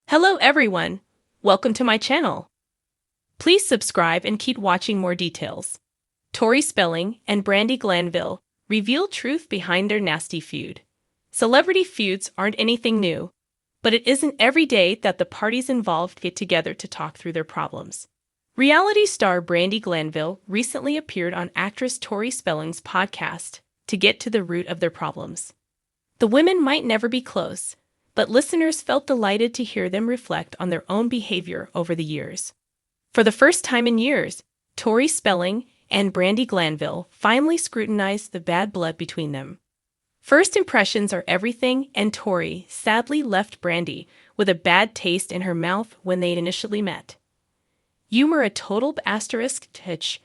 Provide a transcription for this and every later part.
Hello everyone, welcome to my channel. Please subscribe and keep watching more details. Tori Spelling and Brandi Glanville reveal truth behind their nasty feud. Celebrity feuds aren't anything new, but it isn't every day that the parties involved get together to talk through their problems. Reality star Brandi Glanville recently appeared on actress Tori Spelling's podcast to get to the root of their problems. The women might never be close, but listeners felt delighted to hear them reflect on their own behavior over the years. For the first time in years, Tori Spelling and Brandi Glanville finally scrutinized the bad blood between them. First impressions are everything, and Tori sadly left Brandi with a bad taste in her mouth when they initially met. "You were a total asterisk titch,"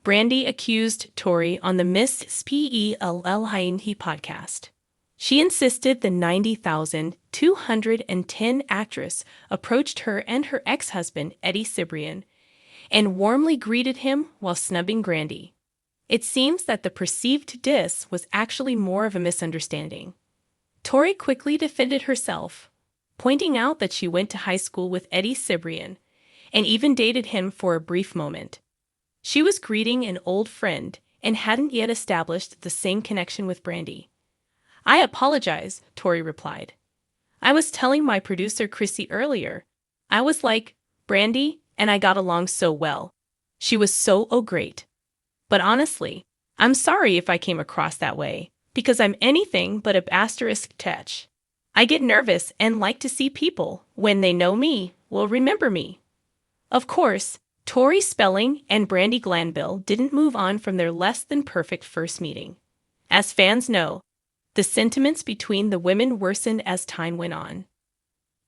Brandi accused Tori on the Miss Spell podcast. She insisted the 90,210 actress approached her and her ex-husband, Eddie Cibrian, and warmly greeted him while snubbing Brandi. It seems that the perceived diss was actually more of a misunderstanding. Tori quickly defended herself, pointing out that she went to high school with Eddie Cibrian and even dated him for a brief moment. She was greeting an old friend and hadn't yet established the same connection with Brandi. "I apologize," Tori replied. "I was telling my producer Chrissy earlier. I was like, Brandi and I got along so well. She was so great. But honestly, I'm sorry if I came across that way, because I'm anything but a asterisk tech. I get nervous and like to see people, when they know me, will remember me." Of course, Tori Spelling and Brandi Glanville didn't move on from their less-than-perfect first meeting. As fans know, the sentiments between the women worsened as time went on.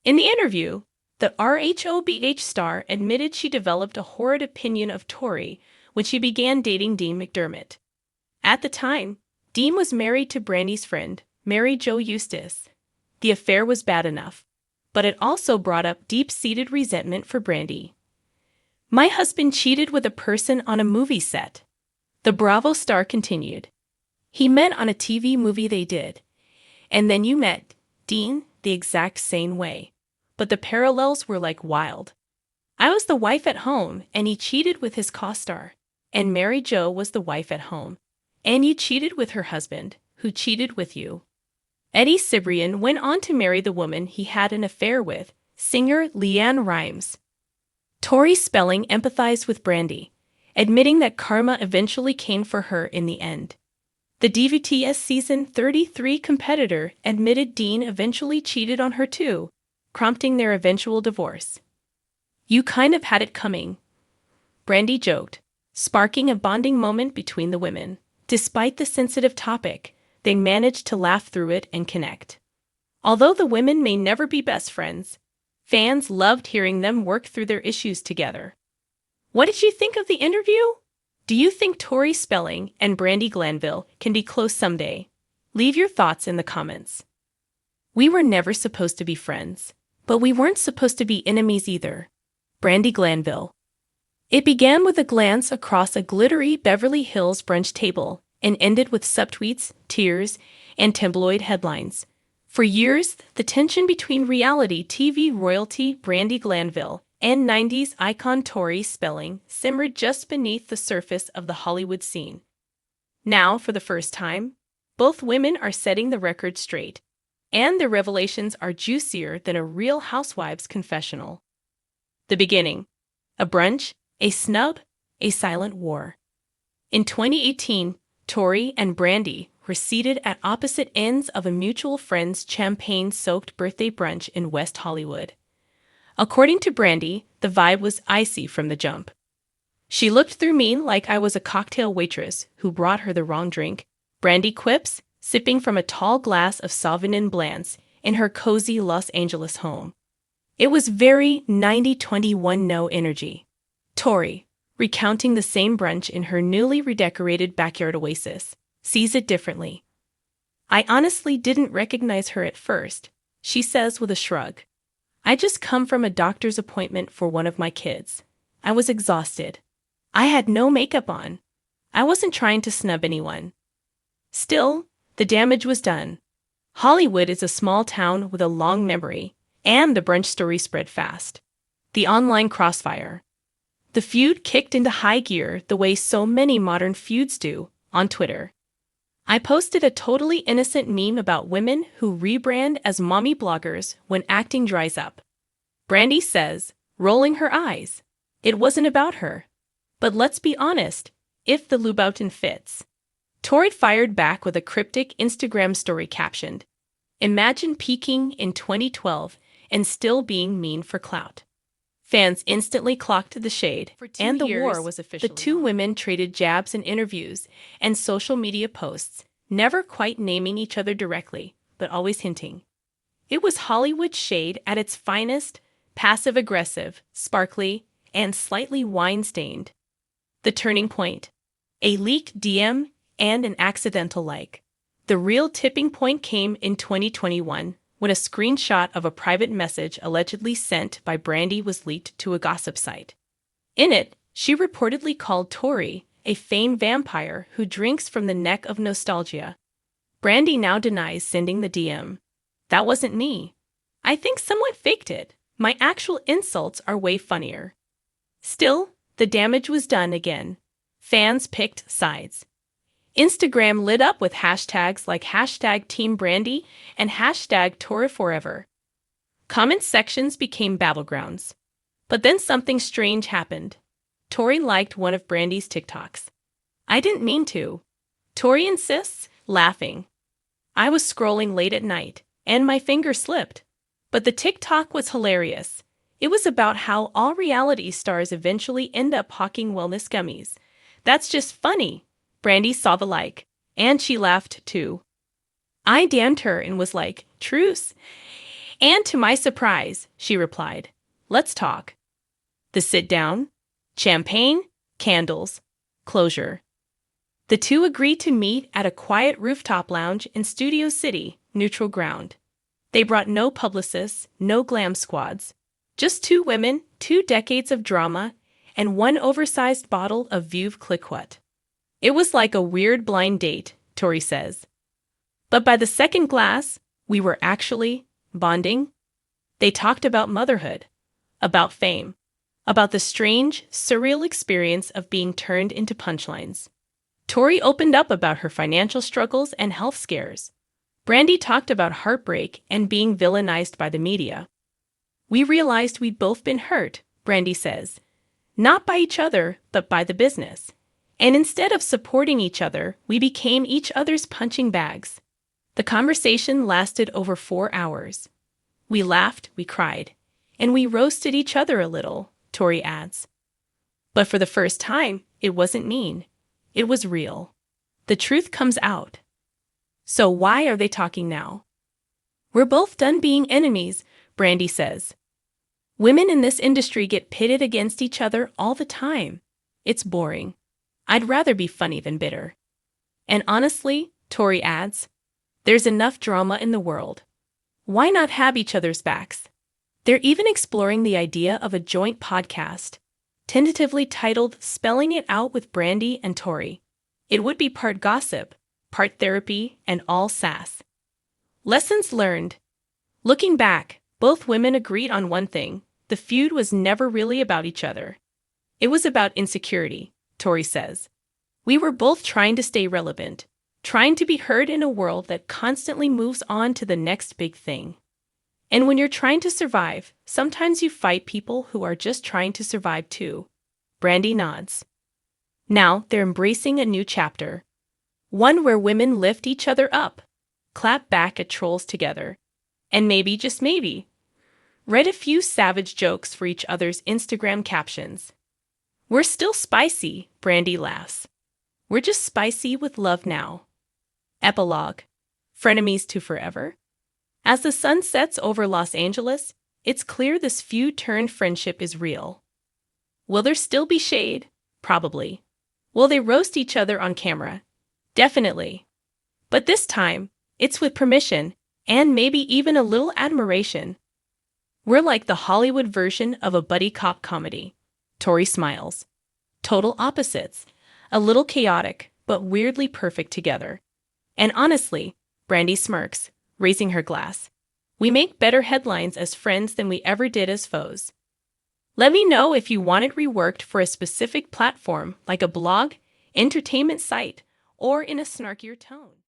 In the interview, the RHOBH star admitted she developed a horrid opinion of Tori when she began dating Dean McDermott. At the time, Dean was married to Brandi's friend, Mary Jo Eustace. The affair was bad enough, but it also brought up deep-seated resentment for Brandi. "My husband cheated with a person on a movie set," the Bravo star continued. "He met on a TV movie they did. And then you met Dean the exact same way. But the parallels were like wild. I was the wife at home, and he cheated with his co-star. And Mary Jo was the wife at home. And you cheated with her husband, who cheated with you." Eddie Cibrian went on to marry the woman he had an affair with, singer LeAnn Rimes. Tori Spelling empathized with Brandi, admitting that karma eventually came for her in the end. The DVTS Season 33 competitor admitted Dean eventually cheated on her too, prompting their eventual divorce. "You kind of had it coming," Brandi joked, sparking a bonding moment between the women. Despite the sensitive topic, they managed to laugh through it and connect. Although the women may never be best friends, fans loved hearing them work through their issues together. What did you think of the interview? Do you think Tori Spelling and Brandi Glanville can be close someday? Leave your thoughts in the comments. "We were never supposed to be friends, but we weren't supposed to be enemies either." Brandi Glanville. "It began with a glance across a glittery Beverly Hills brunch table and ended with subtweets, tears, and tabloid headlines. For years, the tension between reality TV royalty Brandi Glanville and 90s icon Tori Spelling simmered just beneath the surface of the Hollywood scene. Now, for the first time, both women are setting the record straight, and their revelations are juicier than a Real Housewives confessional. The beginning. A brunch, a snub, a silent war. In 2018, Tori and Brandi were seated at opposite ends of a mutual friend's champagne-soaked birthday brunch in West Hollywood. According to Brandi, the vibe was icy from the jump. "She looked through me like I was a cocktail waitress who brought her the wrong drink," Brandi quips, sipping from a tall glass of Sauvignon Blanc in her cozy Los Angeles home. "It was very 90-21 no energy." Tori, recounting the same brunch in her newly redecorated backyard oasis, sees it differently. "I honestly didn't recognize her at first," she says with a shrug. "I just come from a doctor's appointment for one of my kids. I was exhausted. I had no makeup on. I wasn't trying to snub anyone. Still, the damage was done. Hollywood is a small town with a long memory, And the brunch story spread fast. The online crossfire. The feud kicked into high gear the way so many modern feuds do, on Twitter. I posted a totally innocent meme about women who rebrand as mommy bloggers when acting dries up. Brandi says, rolling her eyes, it wasn't about her. But let's be honest, if the Louboutin fits. Tori fired back with a cryptic Instagram story captioned, imagine peaking in 2012 and still being mean for clout. Fans instantly clocked the shade, and the war was officially on. The two women traded jabs in interviews and social media posts, never quite naming each other directly, but always hinting. It was Hollywood shade at its finest, passive-aggressive, sparkly, and slightly wine-stained. The turning point. A leaked DM and an accidental like. The real tipping point came in 2021, when a screenshot of a private message allegedly sent by Brandi was leaked to a gossip site. In it, she reportedly called Tori a famed vampire who drinks from the neck of nostalgia. Brandi now denies sending the DM. That wasn't me. I think someone faked it. My actual insults are way funnier. Still, the damage was done again. Fans picked sides. Instagram lit up with hashtags like hashtag Team Brandi and hashtag Tori Forever. Comment sections became battlegrounds. But then something strange happened. Tori liked one of Brandi's TikToks. I didn't mean to. Tori insists, laughing. I was scrolling late at night, and my finger slipped. But the TikTok was hilarious. It was about how all reality stars eventually end up hawking wellness gummies. That's just funny. Brandi saw the like, and she laughed too. I damned her and was like, truce. And to my surprise, she replied, let's talk. The sit down, champagne, candles, closure. The two agreed to meet at a quiet rooftop lounge in Studio City, neutral ground. They brought no publicists, no glam squads. Just two women, 2 decades of drama, and one oversized bottle of Veuve Clicquot. It was like a weird blind date, Tori says. But by the second glass, we were actually bonding. They talked about motherhood, about fame, about the strange, surreal experience of being turned into punchlines. Tori opened up about her financial struggles and health scares. Brandi talked about heartbreak and being villainized by the media. We realized we'd both been hurt, Brandi says. Not by each other, but by the business. And instead of supporting each other, we became each other's punching bags. The conversation lasted over 4 hours. We laughed, we cried, and we roasted each other a little, Tori adds. But for the first time, it wasn't mean. It was real. The truth comes out. So why are they talking now? We're both done being enemies, Brandi says. Women in this industry get pitted against each other all the time. It's boring. I'd rather be funny than bitter. And honestly, Tori adds, there's enough drama in the world. Why not have each other's backs? They're even exploring the idea of a joint podcast, tentatively titled Spelling It Out with Brandi and Tori. It would be part gossip, part therapy, and all sass. Lessons learned. Looking back, both women agreed on one thing. The feud was never really about each other. It was about insecurity, Tori says. We were both trying to stay relevant, trying to be heard in a world that constantly moves on to the next big thing. And when you're trying to survive, sometimes you fight people who are just trying to survive too. Brandi nods. Now they're embracing a new chapter. One where women lift each other up, clap back at trolls together, and maybe, just maybe, read a few savage jokes for each other's Instagram captions. We're still spicy, Brandi laughs. We're just spicy with love now. Epilogue. Frenemies to forever. As the sun sets over Los Angeles, it's clear this feud-turned-friendship is real. Will there still be shade? Probably. Will they roast each other on camera? Definitely. But this time, it's with permission, and maybe even a little admiration. We're like the Hollywood version of a buddy cop comedy. Tori smiles. Total opposites. A little chaotic, but weirdly perfect together. And honestly, Brandi smirks, raising her glass. We make better headlines as friends than we ever did as foes. Let me know if you want it reworked for a specific platform like a blog, entertainment site, or in a snarkier tone.